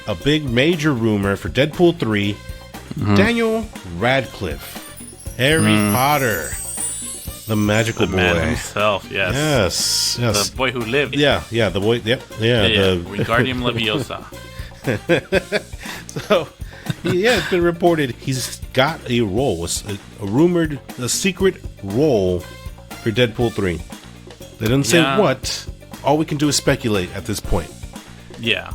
a big major rumor for Deadpool 3. Daniel Radcliffe, Harry Potter, the magical boy. Man himself, yes. Yes. The boy who lived. Yeah, the boy, yeah. Wingardium Leviosa. So, it's been reported he's got a role, a secret role for Deadpool 3. They didn't say what. All we can do is speculate at this point. Yeah.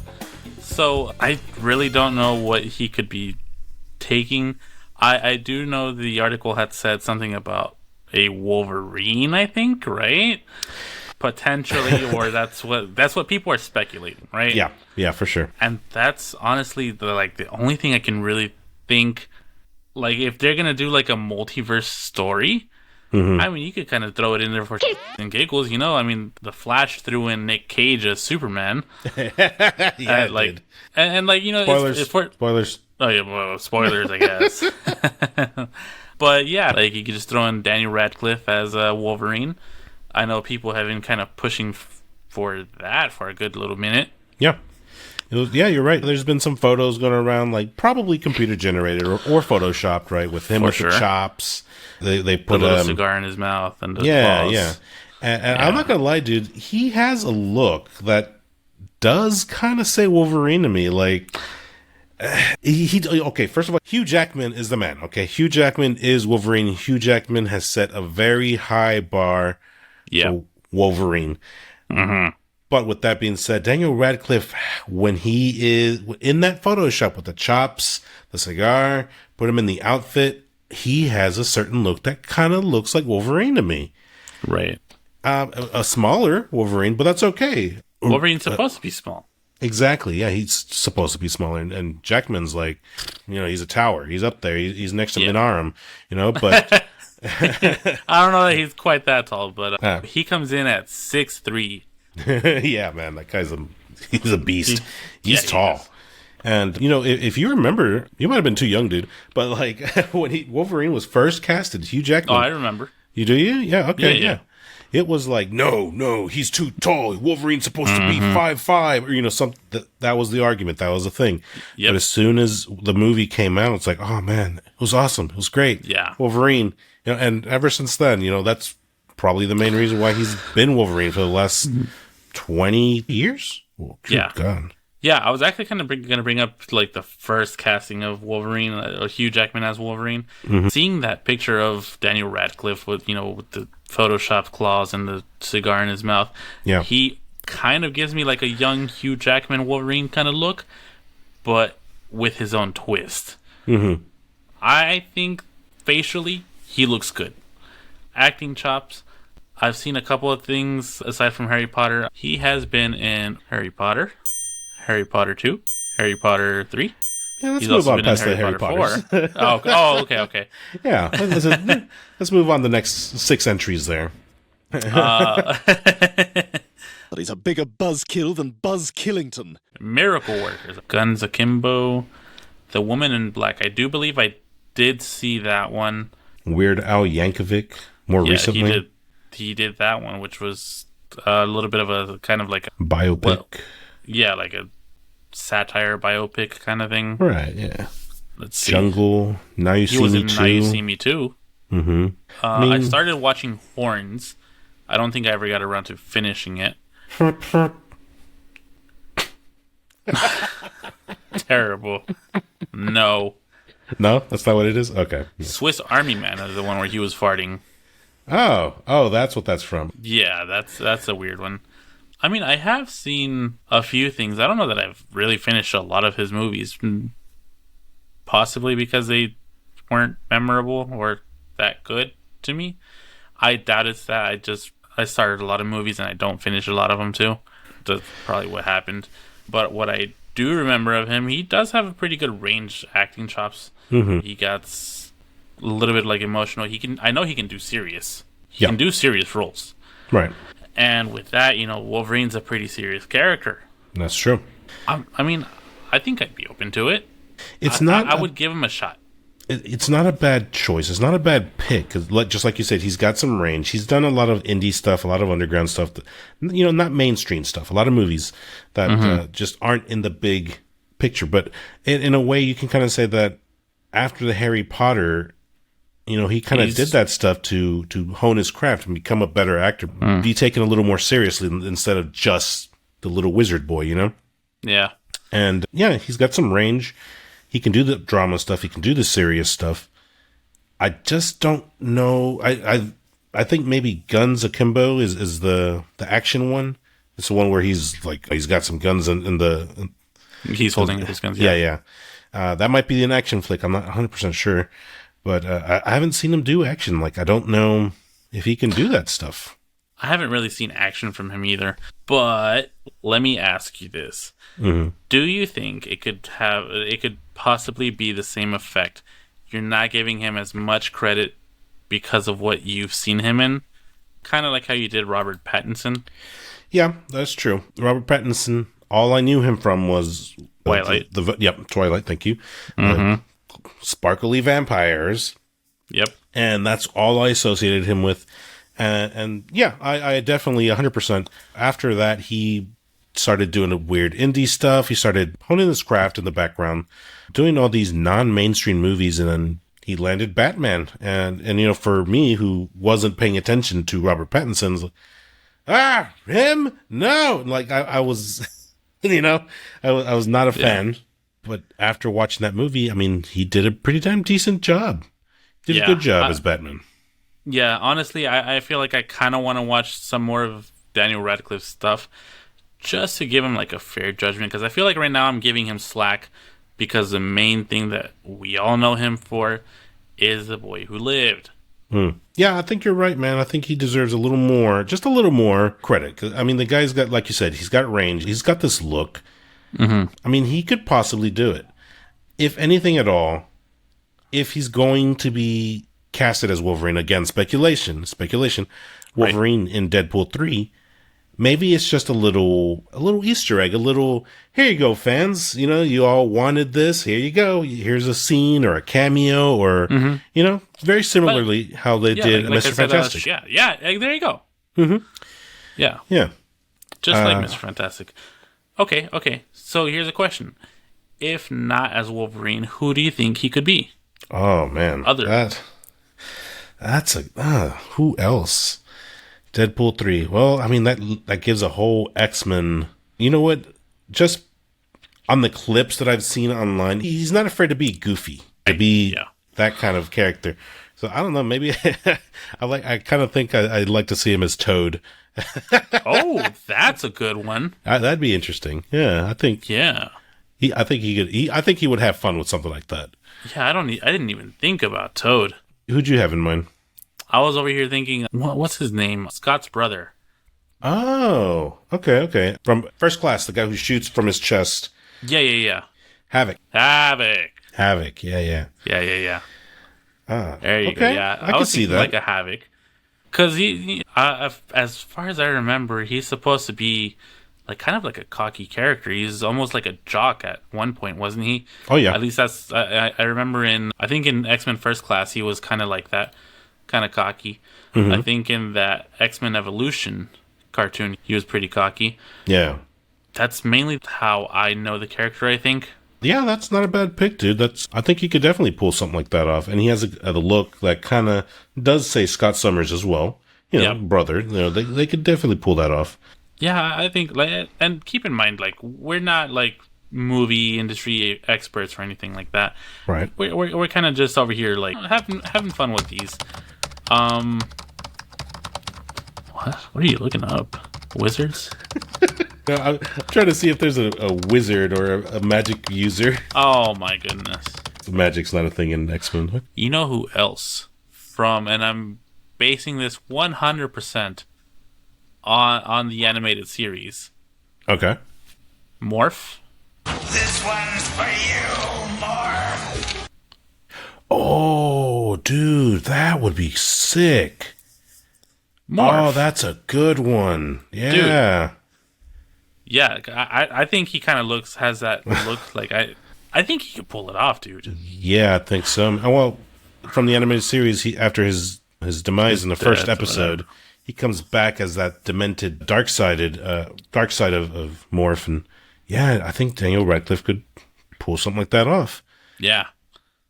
So, I really don't know what he could be taking. I do know the article had said something about a Wolverine, I think, right? Potentially, or that's what people are speculating, right? Yeah, for sure. And that's honestly the only thing I can really think. Like, if they're gonna do like a multiverse story, I mean, you could kind of throw it in there for and giggles, you know. I mean, the Flash threw in Nick Cage as Superman. Yeah, and like, you know, spoilers. Oh yeah, well, spoilers, I guess. But yeah, like, you could just throw in Daniel Radcliffe as Wolverine. I know people have been kind of pushing for that for a good little minute. Yeah. You're right. There's been some photos going around, like probably computer generated or photoshopped, right? With him with the chops. They put a little cigar in his mouth and the claws. Yeah. And I'm not gonna lie, dude. He has a look that does kind of say Wolverine to me. Like, okay. First of all, Hugh Jackman is the man. Okay, Hugh Jackman is Wolverine. Hugh Jackman has set a very high bar for Wolverine. But with that being said, Daniel Radcliffe, when he is in that Photoshop with the chops, the cigar, put him in the outfit, he has a certain look that kind of looks like Wolverine to me. Right. A smaller Wolverine, but that's okay. Wolverine's supposed to be small. Exactly. Yeah, he's supposed to be smaller. And Jackman's like, you know, he's a tower. He's up there. He's next to Minarum, you know, but... I don't know that he's quite that tall, but he comes in at 6'3". Yeah, man, that guy's he's a beast. He's tall. And, you know, if you remember, you might have been too young, dude, but like when Wolverine was first casted, Hugh Jackman. Oh, I remember. You do? Yeah, okay, yeah. It was like, no, he's too tall. Wolverine's supposed to be 5'5", or, you know, that was the argument. That was the thing. Yep. But as soon as the movie came out, it's like, oh man, it was awesome. It was great. Yeah. Wolverine. You know, and ever since then, you know, that's probably the main reason why he's been Wolverine for the last 20 years. Oh, God. Yeah, I was actually kind of going to bring up like the first casting of Wolverine, Hugh Jackman as Wolverine. Seeing that picture of Daniel Radcliffe with the photoshopped claws and the cigar in his mouth, he kind of gives me like a young Hugh Jackman Wolverine kind of look, but with his own twist. I think facially he looks good. Acting chops, I've seen a couple of things aside from Harry Potter. He has been in Harry Potter 2, Harry Potter 3. Yeah, let's move on past the Harry Potter. Okay. Yeah, let's move on to the next 6 entries there. But he's a bigger buzzkill than Buzz Killington. Miracle Workers, Guns Akimbo, The Woman in Black. I do believe I did see that one. Weird Al Yankovic, more recently. He did that one, which was a little bit of a kind of like a biopic. Well, yeah, like a satire biopic kind of thing. Right, yeah. Let's see. Jungle, Now You See Me Too. Now You See Me Too. I started watching Horns. I don't think I ever got around to finishing it. Terrible. No, that's not what it is? Okay. Yeah. Swiss Army Man is the one where he was farting. Oh, that's what that's from. Yeah, that's a weird one. I mean, I have seen a few things. I don't know that I've really finished a lot of his movies. Possibly because they weren't memorable or that good to me. I doubt it's that. I started a lot of movies and I don't finish a lot of them too. That's probably what happened. But what I do remember of him, he does have a pretty good range acting chops. He got a little bit like emotional. I know he can do serious. He can do serious roles. Right. And with that, Wolverine's a pretty serious character. That's true. I mean, I think I'd be open to it. I would give him a shot. It's not a bad choice. It's not a bad pick. Cause just like you said, he's got some range. He's done a lot of indie stuff, a lot of underground stuff, not mainstream stuff. A lot of movies that just aren't in the big picture. But in a way, you can kind of say that after the Harry Potter, he kind of did that stuff to hone his craft and become a better actor, be taken a little more seriously instead of just the little wizard boy, Yeah. And yeah, he's got some range. He can do the drama stuff. He can do the serious stuff. I just don't know. I think maybe Guns Akimbo is the action one. It's the one where he's got some guns in the. He's holding his guns. Yeah. That might be an action flick. I'm not 100% sure, but I haven't seen him do action. I don't know if he can do that stuff. I haven't really seen action from him either. But let me ask you this: Do you think it could possibly be the same effect? You're not giving him as much credit because of what you've seen him in, kind of like how you did Robert Pattinson. Yeah, that's true. Robert Pattinson. All I knew him from was Twilight. Twilight. Thank you. Sparkly vampires. Yep. And that's all I associated him with. And yeah, I definitely 100%. After that, he started doing a weird indie stuff. He started honing his craft in the background, doing all these non-mainstream movies, and then he landed Batman. And for me, who wasn't paying attention to Robert Pattinson, him? No! I was, I was not a fan. But after watching that movie, he did a pretty damn decent job. Did a good job as Batman. Yeah, honestly, I feel like I kind of want to watch some more of Daniel Radcliffe's stuff just to give him a fair judgment, because I feel like right now I'm giving him slack because the main thing that we all know him for is The Boy Who Lived. Yeah, I think you're right, man. I think he deserves just a little more credit. 'Cause, the guy's got, like you said, he's got range. He's got this look. He could possibly do it. If anything at all, if he's going to be casted as Wolverine, again, speculation, Wolverine in Deadpool 3, maybe it's just a little Easter egg, here you go, fans. You all wanted this. Here you go. Here's a scene or a cameo or, very similarly how they did Mr. Fantastic. Yeah, there you go. Yeah. Just like Mr. Fantastic. Okay. So here's a question. If not as Wolverine, who do you think he could be? Oh, man. That's who else? Deadpool 3. Well, that gives a whole X-Men. You know what? Just on the clips that I've seen online, he's not afraid to be goofy, to be that kind of character. So I don't know. Maybe I kind of think I'd like to see him as Toad. Oh, that's a good one. That'd be interesting. Yeah, I think. Yeah. I think he could. I think he would have fun with something like that. Yeah, I didn't even think about Toad. Who'd you have in mind? I was over here thinking, what's his name? Scott's brother. Oh, okay. From First Class, the guy who shoots from his chest. Yeah. Havoc. Yeah. There you go. Yeah, I can see that. Like a Havoc. Because he, as far as I remember, he's supposed to be kind of like a cocky character. He's almost like a jock at one point, wasn't he? Oh, yeah. At least that's, I remember I think in X-Men First Class, he was kind of like that, kind of cocky. I think in that X-Men Evolution cartoon, he was pretty cocky. Yeah. That's mainly how I know the character, I think. Yeah, that's not a bad pick, dude. I think he could definitely pull something like that off. And he has a look that kind of does say Scott Summers as well. Brother. They could definitely pull that off. Yeah, I think, and keep in mind, we're not movie industry experts or anything like that. Right. We're kind of just over here having fun with these. What are you looking up? Wizards? No, I'm trying to see if there's a wizard or a magic user. Oh my goodness. Magic's not a thing in X-Men. You know who else and I'm basing this 100% on the animated series. Okay. Morph. This one's for you, Morph. Oh, dude, that would be sick. Morph. Oh, that's a good one. Yeah. Dude. Yeah, I think he kind of has that look. I think he could pull it off, dude. Yeah, I think so. Well, from the animated series, after his demise in the first episode, he comes back as that demented dark side of Morph, and yeah, I think Daniel Radcliffe could pull something like that off. Yeah.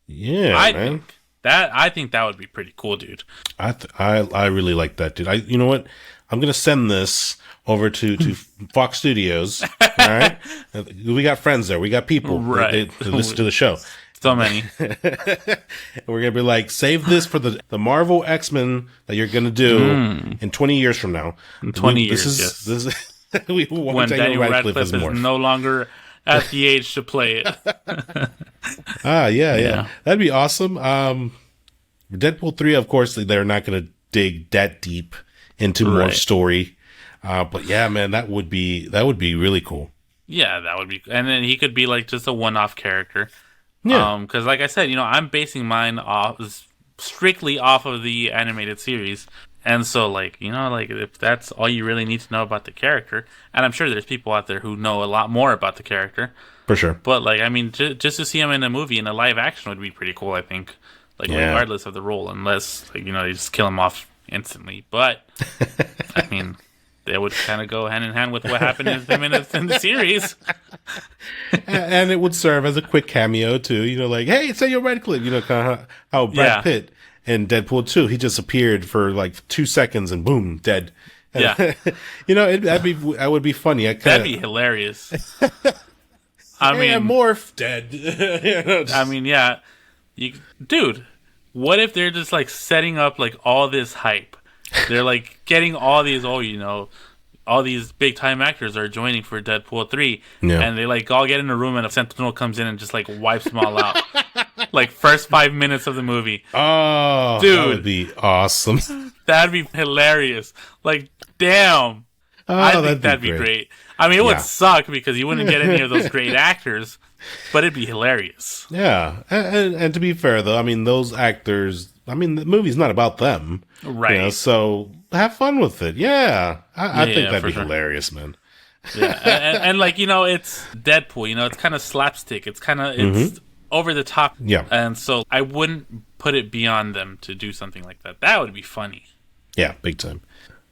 Yeah, man. I think that would be pretty cool, dude. I really like that, dude. You know what? I'm gonna send this over to Fox Studios. All right, we got friends there. We got people right they listen to the show. So many. We're gonna be like, save this for the Marvel X-Men that you're gonna do in 20 years from now. In 20 years, this is we want when Daniel Radcliffe is no longer at the age to play it. Yeah. That'd be awesome. Deadpool 3, of course, they're not gonna dig that deep into more story. But yeah, man, that would be really cool. Yeah, that would be, and then he could be like just a one-off character. Yeah. Because like I said, I'm basing mine strictly off of the animated series, and so like if that's all you really need to know about the character, and I'm sure there's people out there who know a lot more about the character, for sure. But like, I mean, just to see him in a movie in a live action would be pretty cool. I think, regardless of the role, unless they just kill him off instantly. But I mean, they would kind of go hand in hand with what happened in the series. And it would serve as a quick cameo too, like, hey, it's Daniel Radcliffe, kind of how Brad Pitt in Deadpool 2, he just appeared for like 2 seconds and boom, dead. Yeah. That would be funny. That'd be hilarious. I mean, morph, dead. I mean, yeah. Dude, what if they're just like setting up like all this hype? They're like getting all these, all these big time actors are joining for Deadpool 3, and they like all get in a room and a Sentinel comes in and just like wipes them all out. Like first 5 minutes of the movie. Oh, dude, that would be awesome. That'd be hilarious. Like, damn. I think that'd be great. I mean, it would suck because you wouldn't get any of those great actors, but it'd be hilarious. Yeah, and to be fair though, I mean, those actors, the movie's not about them, right? So have fun with it. Yeah, I think that'd be hilarious, man. Yeah, and like it's Deadpool. It's kind of slapstick. It's kind of it's over the top. Yeah, and so I wouldn't put it beyond them to do something like that. That would be funny. Yeah, big time.